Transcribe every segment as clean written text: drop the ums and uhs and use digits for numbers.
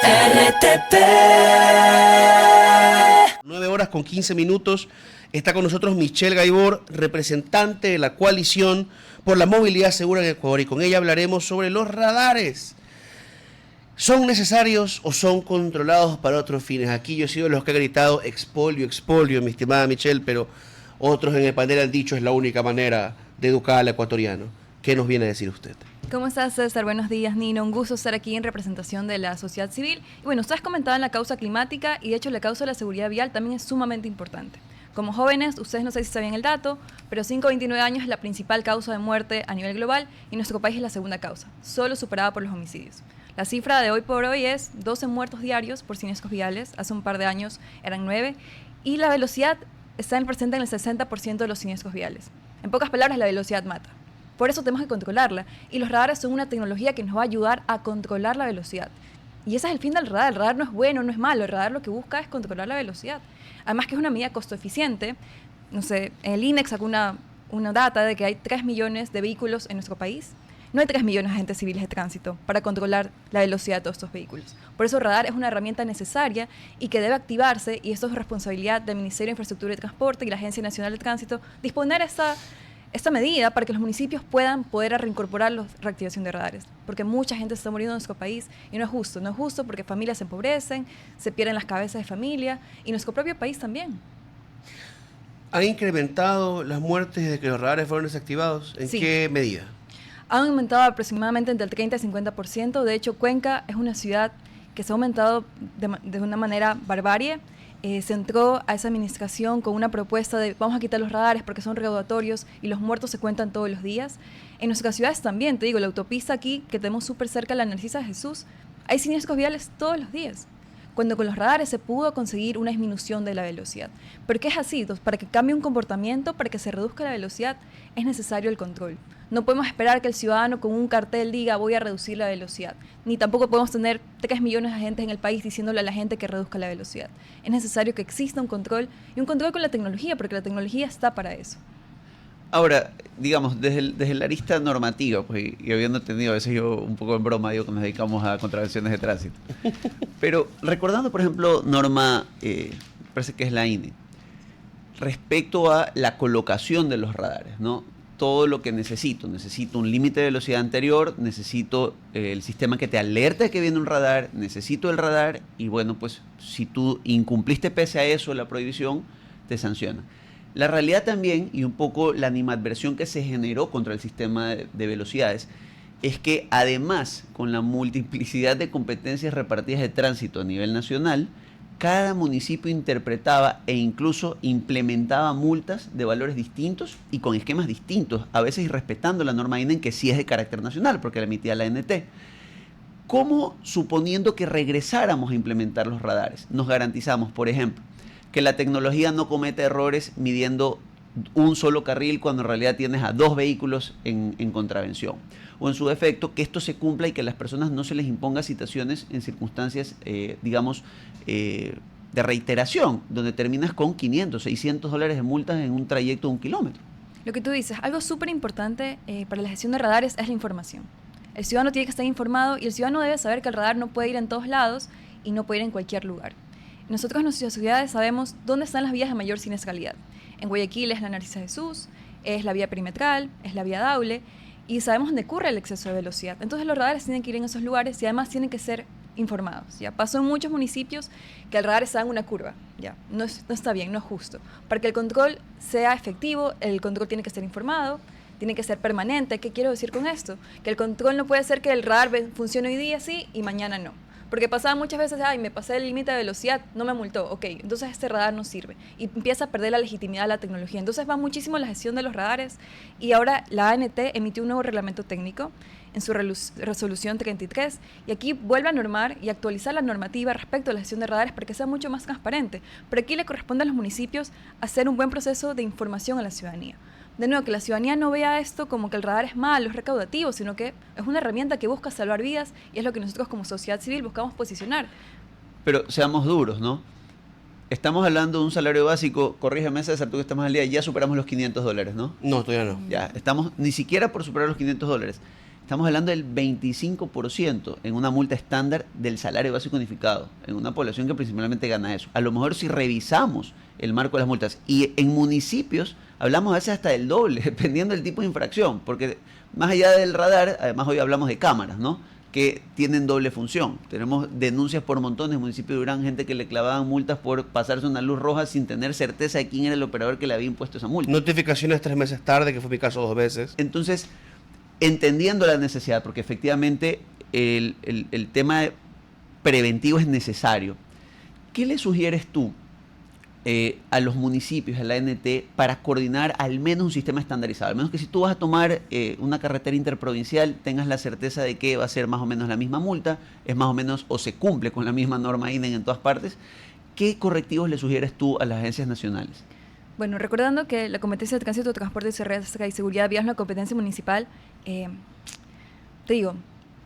RTP. 9:15. Está con nosotros Michelle Gaibor, representante de la coalición por la movilidad segura en Ecuador, y con ella hablaremos sobre los radares. ¿Son necesarios o son controlados para otros fines? Aquí yo he sido de los que ha gritado expolio, expolio, mi estimada Michelle, pero otros en el panel han dicho es la única manera de educar al ecuatoriano. ¿Qué nos viene a decir usted? ¿Cómo estás, César? Buenos días, Nino. Un gusto estar aquí en representación de la sociedad civil. Y bueno, ustedes comentaban la causa climática y de hecho la causa de la seguridad vial también es sumamente importante. Como jóvenes, ustedes no sé si sabían el dato, pero 5 a 29 años es la principal causa de muerte a nivel global y nuestro país es la segunda causa, solo superada por los homicidios. La cifra de hoy por hoy es 12 muertos diarios por siniestros viales, hace un par de años eran 9, y la velocidad está presente en el 60% de los siniestros viales. En pocas palabras, la velocidad mata. Por eso tenemos que controlarla, y los radares son una tecnología que nos va a ayudar a controlar la velocidad. Y ese es el fin del radar. El radar no es bueno, no es malo, el radar lo que busca es controlar la velocidad. Además que es una medida costo eficiente. No sé, el INEX sacó una data de que hay 3 millones de vehículos en nuestro país. No hay 3 millones de agentes civiles de tránsito para controlar la velocidad de todos estos vehículos. Por eso el radar es una herramienta necesaria y que debe activarse, y esto es responsabilidad del Ministerio de Infraestructura y Transporte y la Agencia Nacional de Tránsito, disponer esta medida para que los municipios puedan reincorporar la reactivación de radares, porque mucha gente se está muriendo en nuestro país y no es justo porque familias se empobrecen, se pierden las cabezas de familia y nuestro propio país también. ¿Han incrementado las muertes desde que los radares fueron desactivados? ¿En qué medida? Han aumentado aproximadamente entre el 30 y 50%. De hecho, Cuenca es una ciudad que se ha aumentado de una manera barbarie. Se entró a esa administración con una propuesta de vamos a quitar los radares porque son recaudatorios y los muertos se cuentan todos los días. En nuestras ciudades también, te digo, la autopista aquí que tenemos súper cerca, la Narcisa de Jesús, hay siniestros viales todos los días, cuando con los radares se pudo conseguir una disminución de la velocidad. ¿Por qué es así? Entonces, para que cambie un comportamiento, para que se reduzca la velocidad, es necesario el control. No podemos esperar que el ciudadano con un cartel diga voy a reducir la velocidad. Ni tampoco podemos tener 3 millones de agentes en el país diciéndole a la gente que reduzca la velocidad. Es necesario que exista un control, y un control con la tecnología, porque la tecnología está para eso. Ahora, digamos, desde la arista normativa, pues, y habiendo tenido a veces yo un poco en broma, digo que nos dedicamos a contravenciones de tránsito. Pero recordando, por ejemplo, norma, parece que es la INE, respecto a la colocación de los radares, ¿no? Todo lo que necesito un límite de velocidad anterior, necesito el sistema que te alerte que viene un radar, necesito el radar, y bueno, pues si tú incumpliste pese a eso la prohibición, te sanciona. La realidad también, y un poco la animadversión que se generó contra el sistema de velocidades, es que además, con la multiplicidad de competencias repartidas de tránsito a nivel nacional, cada municipio interpretaba e incluso implementaba multas de valores distintos y con esquemas distintos, a veces irrespetando la norma INE, que sí es de carácter nacional, porque la emitía la ANT. ¿Cómo, suponiendo que regresáramos a implementar los radares, nos garantizamos, por ejemplo, que la tecnología no cometa errores midiendo un solo carril cuando en realidad tienes a 2 vehículos en contravención? O en su defecto, que esto se cumpla y que a las personas no se les imponga citaciones en circunstancias, de reiteración, donde terminas con $500, $600 de multas en un trayecto de 1 kilómetro. Lo que tú dices, algo súper importante para la gestión de radares es la información. El ciudadano tiene que estar informado, y el ciudadano debe saber que el radar no puede ir en todos lados y no puede ir en cualquier lugar. Nosotros en nuestras ciudades sabemos dónde están las vías de mayor siniestralidad. En Guayaquil es la Narcisa Jesús, es la vía perimetral, es la vía Daule, y sabemos dónde ocurre el exceso de velocidad. Entonces los radares tienen que ir en esos lugares y además tienen que ser informados. Ya pasó en muchos municipios que el radar está en una curva. Ya no está bien, no es justo. Para que el control sea efectivo, el control tiene que ser informado, tiene que ser permanente. ¿Qué quiero decir con esto? Que el control no puede ser que el radar funcione hoy día sí y mañana no. Porque pasaba muchas veces, me pasé el límite de velocidad, no me multó, ok, entonces este radar no sirve. Y empieza a perder la legitimidad de la tecnología. Entonces va muchísimo la gestión de los radares, y ahora la ANT emitió un nuevo reglamento técnico en su resolución 33, y aquí vuelve a normar y actualizar la normativa respecto a la gestión de radares para que sea mucho más transparente. Pero aquí le corresponde a los municipios hacer un buen proceso de información a la ciudadanía. De nuevo, que la ciudadanía no vea esto como que el radar es malo, es recaudativo, sino que es una herramienta que busca salvar vidas, y es lo que nosotros como sociedad civil buscamos posicionar. Pero seamos duros, ¿no? Estamos hablando de un salario básico, corrígeme César, tú que estás más al día, ya superamos los $500, ¿no? No, todavía no. Ya, estamos ni siquiera por superar los $500. estamos hablando del 25% en una multa estándar del salario básico unificado, en una población que principalmente gana eso. A lo mejor si revisamos el marco de las multas, y en municipios hablamos a veces hasta del doble, dependiendo del tipo de infracción, porque más allá del radar, además hoy hablamos de cámaras, ¿no?, que tienen doble función. Tenemos denuncias por montones en el municipio de Durán, gente que le clavaban multas por pasarse una luz roja sin tener certeza de quién era el operador que le había impuesto esa multa. Notificaciones 3 meses tarde, que fue mi caso 2 veces. Entonces, entendiendo la necesidad, porque efectivamente el tema preventivo es necesario, ¿qué le sugieres tú a los municipios, a la ANT, para coordinar al menos un sistema estandarizado? Al menos que si tú vas a tomar una carretera interprovincial, tengas la certeza de que va a ser más o menos la misma multa, es más o menos o se cumple con la misma norma INEN en todas partes. ¿Qué correctivos le sugieres tú a las agencias nacionales? Bueno, recordando que la competencia de tránsito, transporte y seguridad vial es una competencia municipal, te digo,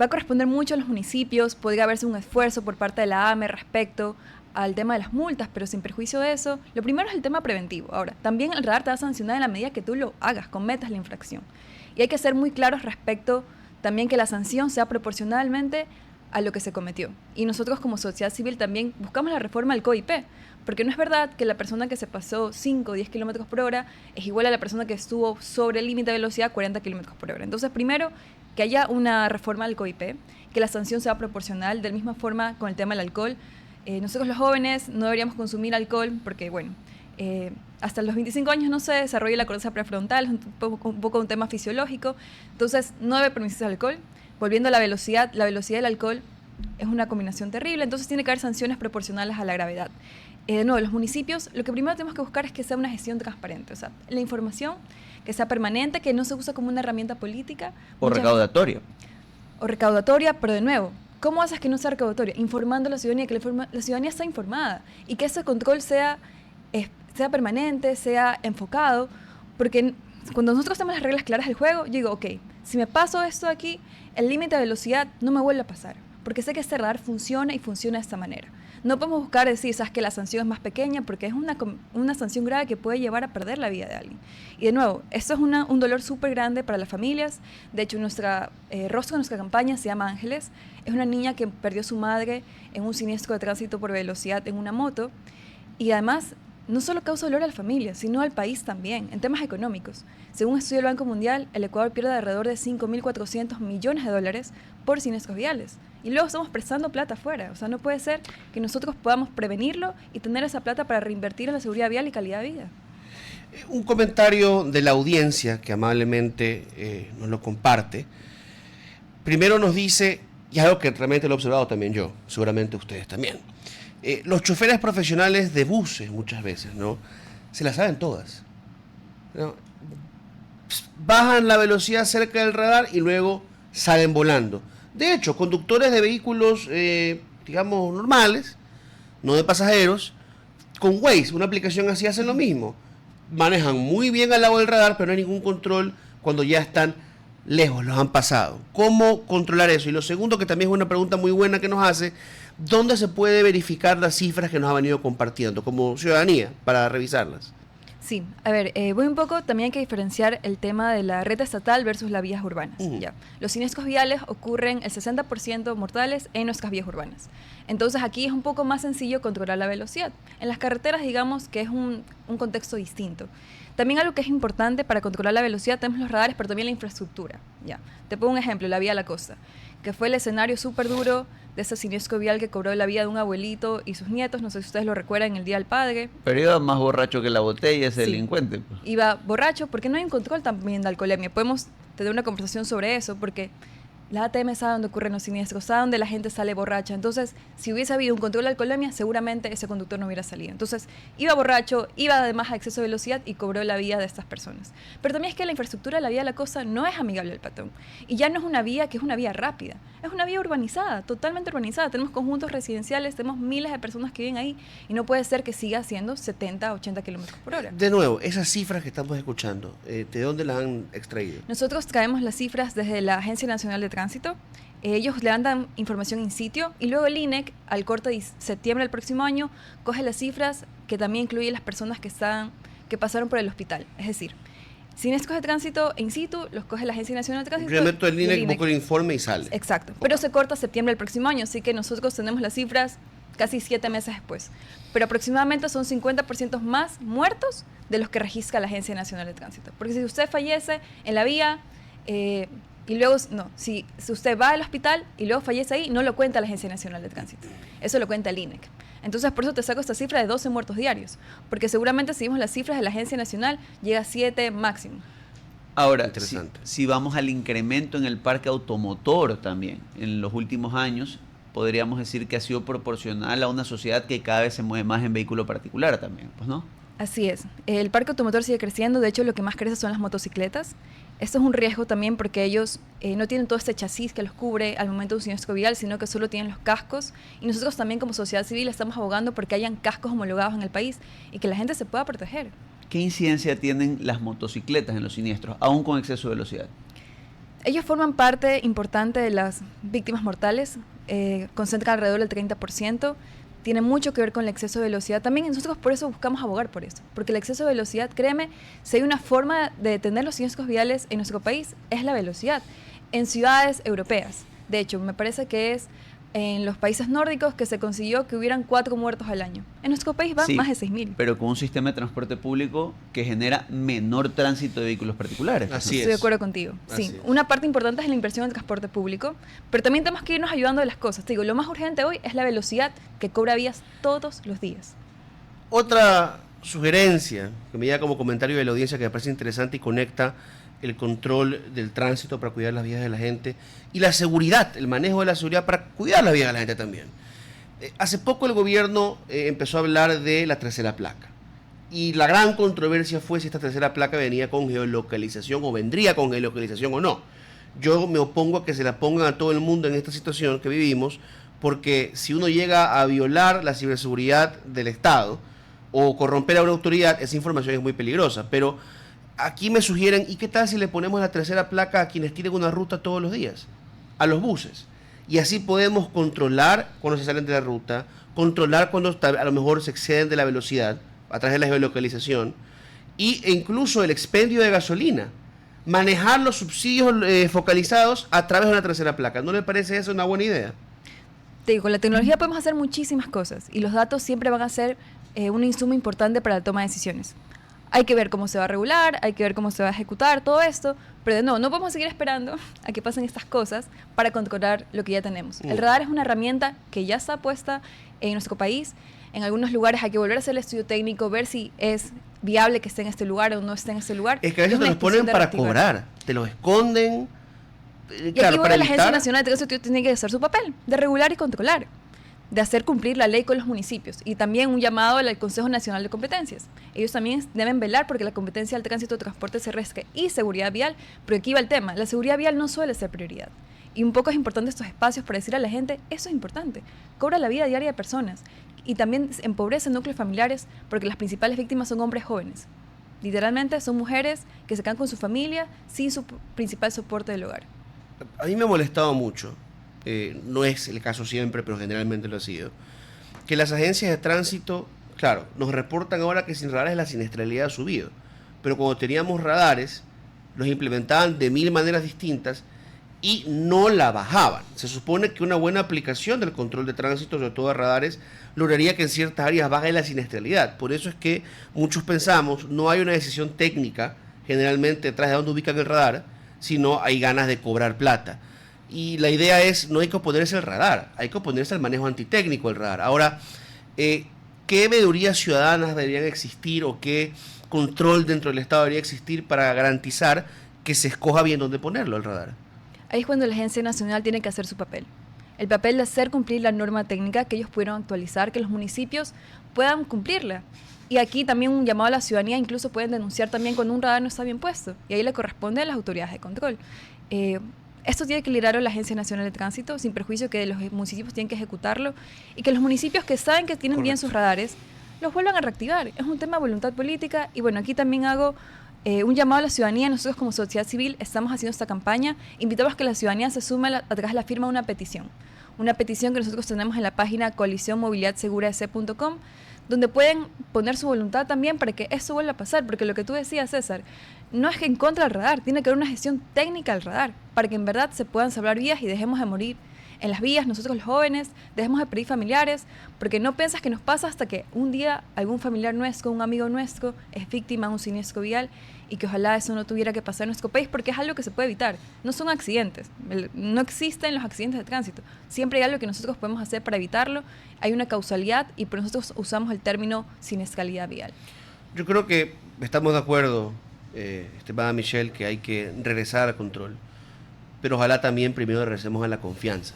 va a corresponder mucho a los municipios, podría haberse un esfuerzo por parte de la AME respecto al tema de las multas, pero sin perjuicio de eso, lo primero es el tema preventivo. Ahora, también el radar te va a sancionar en la medida que tú lo hagas, cometas la infracción. Y hay que ser muy claros respecto también que la sanción sea proporcionalmente a lo que se cometió. Y nosotros como sociedad civil también buscamos la reforma del COIP, porque no es verdad que la persona que se pasó 5 o 10 kilómetros por hora es igual a la persona que estuvo sobre el límite de velocidad 40 kilómetros por hora. Entonces, primero, que haya una reforma del COIP, que la sanción sea proporcional, de la misma forma con el tema del alcohol. Nosotros los jóvenes no deberíamos consumir alcohol porque, bueno, hasta los 25 años no se desarrolla la corteza prefrontal, es un poco un tema fisiológico, entonces no debe permitirse el alcohol. Volviendo a la velocidad del alcohol es una combinación terrible, entonces tiene que haber sanciones proporcionales a la gravedad. De nuevo, los municipios, lo que primero tenemos que buscar es que sea una gestión transparente, o sea, la información que sea permanente, que no se use como una herramienta política. O recaudatoria. O recaudatoria, pero de nuevo, ¿cómo haces que no sea recaudatoria? Informando a la ciudadanía, que la ciudadanía está informada y que ese control sea permanente, sea enfocado, porque cuando nosotros tenemos las reglas claras del juego, yo digo, ok, si me paso esto aquí, el límite de velocidad no me vuelve a pasar, porque sé que este radar funciona y funciona de esta manera. No podemos buscar decir, sabes que la sanción es más pequeña, porque es una sanción grave que puede llevar a perder la vida de alguien. Y de nuevo, esto es un dolor súper grande para las familias. De hecho, nuestra rostro de nuestra campaña se llama Ángeles. Es una niña que perdió a su madre en un siniestro de tránsito por velocidad en una moto. Y además, no solo causa dolor a la familia, sino al país también, en temas económicos. Según un estudio del Banco Mundial, el Ecuador pierde alrededor de 5.400 millones de dólares por siniestros viales. Y luego estamos prestando plata afuera. O sea, no puede ser que nosotros podamos prevenirlo y tener esa plata para reinvertir en la seguridad vial y calidad de vida. Un comentario de la audiencia que amablemente nos lo comparte. Primero nos dice, y algo que realmente lo he observado también yo, seguramente ustedes también. Los choferes profesionales de buses muchas veces, ¿no?, se las saben todas, ¿no? Bajan la velocidad cerca del radar y luego salen volando. De hecho, conductores de vehículos, digamos, normales, no de pasajeros, con Waze, una aplicación así, hacen lo mismo. Manejan muy bien al lado del radar, pero no hay ningún control cuando ya están lejos, los han pasado. ¿Cómo controlar eso? Y lo segundo, que también es una pregunta muy buena que nos hace, ¿dónde se puede verificar las cifras que nos ha venido compartiendo como ciudadanía para revisarlas? Sí, a ver, voy un poco, también hay que diferenciar el tema de la red estatal versus las vías urbanas. Ya. Los siniestros viales ocurren el 60% mortales en nuestras vías urbanas. Entonces aquí es un poco más sencillo controlar la velocidad. En las carreteras, digamos que es un contexto distinto. También algo que es importante para controlar la velocidad, tenemos los radares, pero también la infraestructura. Ya. Te pongo un ejemplo, la vía a la costa, que fue el escenario súper duro de ese siniestro vial que cobró la vida de un abuelito y sus nietos, no sé si ustedes lo recuerdan, el Día del Padre. Pero iba más borracho que la botella ese Sí. delincuente. Iba borracho porque no hay un control también de alcoholemia. Podemos tener una conversación sobre eso porque la ATM sabe dónde ocurren los siniestros, sabe dónde la gente sale borracha. Entonces, si hubiese habido un control de alcoholemia, seguramente ese conductor no hubiera salido. Entonces, iba borracho, iba además a exceso de velocidad y cobró la vida de estas personas. Pero también es que la infraestructura de la vía de la costa no es amigable al peatón. Y ya no es una vía que es una vía rápida, es una vía urbanizada, totalmente urbanizada. Tenemos conjuntos residenciales, tenemos miles de personas que viven ahí y no puede ser que siga haciendo 70, 80 kilómetros por hora. De nuevo, esas cifras que estamos escuchando, ¿de dónde las han extraído? Nosotros traemos las cifras desde la Agencia Nacional de Tránsito. Ellos le dan información in sitio y luego el INEC, al corte de septiembre del próximo año, coge las cifras que también incluyen las personas que pasaron por el hospital. Es decir, Si no escoge tránsito in situ, lo escoge la Agencia Nacional de Tránsito. Yo meto el y INEC, busco el informe y sale. Exacto. Pero se corta septiembre del próximo año, así que nosotros tenemos las cifras casi 7 meses después. Pero aproximadamente son 50% más muertos de los que registra la Agencia Nacional de Tránsito. Porque si usted fallece en la vía y luego, no, si usted va al hospital y luego fallece ahí, no lo cuenta la Agencia Nacional de Tránsito. Eso lo cuenta el INEC. Entonces, por eso te saco esta cifra de 12 muertos diarios. Porque seguramente si vimos las cifras de la Agencia Nacional, llega a 7 máximo. Ahora, Interesante. si vamos al incremento en el parque automotor también, en los últimos años, podríamos decir que ha sido proporcional a una sociedad que cada vez se mueve más en vehículo particular también, pues, ¿no? Así es. El parque automotor sigue creciendo. De hecho, lo que más crece son las motocicletas. Esto es un riesgo también porque ellos no tienen todo este chasis que los cubre al momento de un siniestro vial, sino que solo tienen los cascos. Y nosotros también como sociedad civil estamos abogando porque hayan cascos homologados en el país y que la gente se pueda proteger. ¿Qué incidencia tienen las motocicletas en los siniestros, aún con exceso de velocidad? Ellos forman parte importante de las víctimas mortales, concentran alrededor del 30%. Tiene mucho que ver con el exceso de velocidad. También nosotros por eso buscamos abogar por eso. Porque el exceso de velocidad, créeme, si hay una forma de detener los siniestros viales en nuestro país, es la velocidad. En ciudades europeas. De hecho, me parece que es en los países nórdicos que se consiguió que hubieran 4 muertos al año. En nuestro país van más de 6.000. Pero con un sistema de transporte público que genera menor tránsito de vehículos particulares. Así Estoy es. de acuerdo contigo. Así Sí, es. una parte importante es la inversión en transporte público, pero también tenemos que irnos ayudando de las cosas. Te digo, lo más urgente hoy es la velocidad que cobra vías todos los días. Otra sugerencia que me llega como comentario de la audiencia que me parece interesante y conecta el control del tránsito para cuidar las vidas de la gente y la seguridad, el manejo de la seguridad para cuidar las vidas de la gente también. Hace poco el gobierno empezó a hablar de la tercera placa y la gran controversia fue si esta tercera placa venía con geolocalización o vendría con geolocalización o no. Yo me opongo a que se la pongan a todo el mundo en esta situación que vivimos, porque si uno llega a violar la ciberseguridad del Estado o corromper a una autoridad, esa información es muy peligrosa. Pero aquí me sugieren, ¿y qué tal si le ponemos la tercera placa a quienes tienen una ruta todos los días? A los buses. Y así podemos controlar cuando se salen de la ruta, controlar cuando a lo mejor se exceden de la velocidad a través de la geolocalización e incluso el expendio de gasolina. Manejar los subsidios focalizados a través de una tercera placa. ¿No le parece eso una buena idea? Te digo, con la tecnología podemos hacer muchísimas cosas y los datos siempre van a ser un insumo importante para la toma de decisiones. Hay que ver cómo se va a regular, hay que ver cómo se va a ejecutar todo esto, pero no podemos seguir esperando a que pasen estas cosas para controlar lo que ya tenemos. El radar es una herramienta que ya está puesta en nuestro país. En algunos lugares hay que volver a hacer el estudio técnico, ver si es viable que esté en este lugar o no esté en este lugar. Es que a veces te los ponen para cobrar, te los esconden. Y claro, aquí para la Agencia evitar. Nacional de Tránsito tiene que hacer su papel de regular y controlar, de hacer cumplir la ley con los municipios y también un llamado al Consejo Nacional de Competencias. Ellos también deben velar porque la competencia del tránsito, transporte terrestre y seguridad vial, pero aquí va el tema, la seguridad vial no suele ser prioridad. Y un poco es importante estos espacios para decir a la gente, eso es importante, cobra la vida diaria de personas y también empobrece núcleos familiares porque las principales víctimas son hombres jóvenes. Literalmente son mujeres que se quedan con su familia sin su principal soporte del hogar. A mí me ha molestado mucho, no es el caso siempre, pero generalmente lo ha sido, que las agencias de tránsito, claro, nos reportan ahora que sin radares la siniestralidad ha subido, pero cuando teníamos radares, los implementaban de 1000 maneras distintas y no la bajaban. Se supone que una buena aplicación del control de tránsito, sobre todo de radares, lograría que en ciertas áreas baje la siniestralidad. Por eso es que muchos pensamos, no hay una decisión técnica generalmente detrás de dónde ubican el radar, sino hay ganas de cobrar plata. Y la idea es, no hay que oponerse al radar, hay que oponerse al manejo antitécnico del radar. Ahora, ¿qué medidas ciudadanas deberían existir o qué control dentro del Estado debería existir para garantizar que se escoja bien dónde ponerlo el radar? Ahí es cuando la Agencia Nacional tiene que hacer su papel. El papel de hacer cumplir la norma técnica, que ellos pudieran actualizar, que los municipios puedan cumplirla. Y aquí también un llamado a la ciudadanía, incluso pueden denunciar también cuando un radar no está bien puesto. Y ahí le corresponde a las autoridades de control. Esto tiene que liderarlo la Agencia Nacional de Tránsito, sin perjuicio que los municipios tienen que ejecutarlo y que los municipios que saben que tienen bien sus radares, los vuelvan a reactivar. Es un tema de voluntad política y bueno, aquí también hago un llamado a la ciudadanía. Nosotros como sociedad civil estamos haciendo esta campaña. Invitamos a que la ciudadanía se sume a través de la firma de una petición que nosotros tenemos en la página coaliciónmovilidadseguradc.com, donde pueden poner su voluntad también para que eso vuelva a pasar, porque lo que tú decías, César, no es que en contra del radar, tiene que haber una gestión técnica del radar, para que en verdad se puedan salvar vidas y dejemos de morir en las vías, nosotros los jóvenes, dejemos de pedir familiares, porque no piensas que nos pasa hasta que un día algún familiar nuestro, un amigo nuestro, es víctima de un siniestro vial y que ojalá eso no tuviera que pasar en nuestro país, porque es algo que se puede evitar. No son accidentes, no existen los accidentes de tránsito, siempre hay algo que nosotros podemos hacer para evitarlo, hay una causalidad y por nosotros usamos el término siniestralidad vial. Yo creo que estamos de acuerdo, estimada Michelle, que hay que regresar al control, pero ojalá también primero regresemos a la confianza.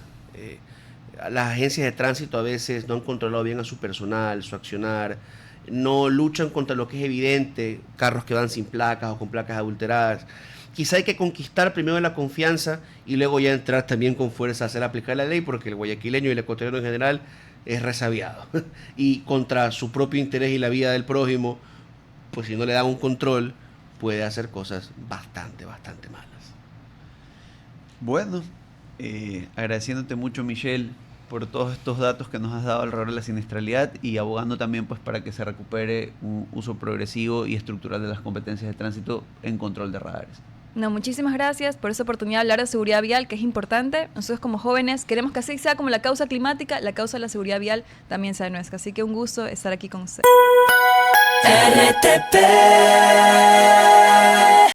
Las agencias de tránsito a veces no han controlado bien a su personal, su accionar, no luchan contra lo que es evidente, carros que van sin placas o con placas adulteradas. Quizá hay que conquistar primero la confianza y luego ya entrar también con fuerza a hacer aplicar la ley, porque el guayaquileño y el ecuatoriano en general es resabiado. Y contra su propio interés y la vida del prójimo, pues si no le dan un control, puede hacer cosas bastante malas. Bueno, agradeciéndote mucho, Michelle, por todos estos datos que nos has dado alrededor de la siniestralidad y abogando también pues para que se recupere un uso progresivo y estructural de las competencias de tránsito en control de radares. No, muchísimas gracias por esa oportunidad de hablar de seguridad vial, que es importante. Nosotros como jóvenes queremos que así sea como la causa climática, la causa de la seguridad vial también sea nuestra. Así que un gusto estar aquí con ustedes. RTP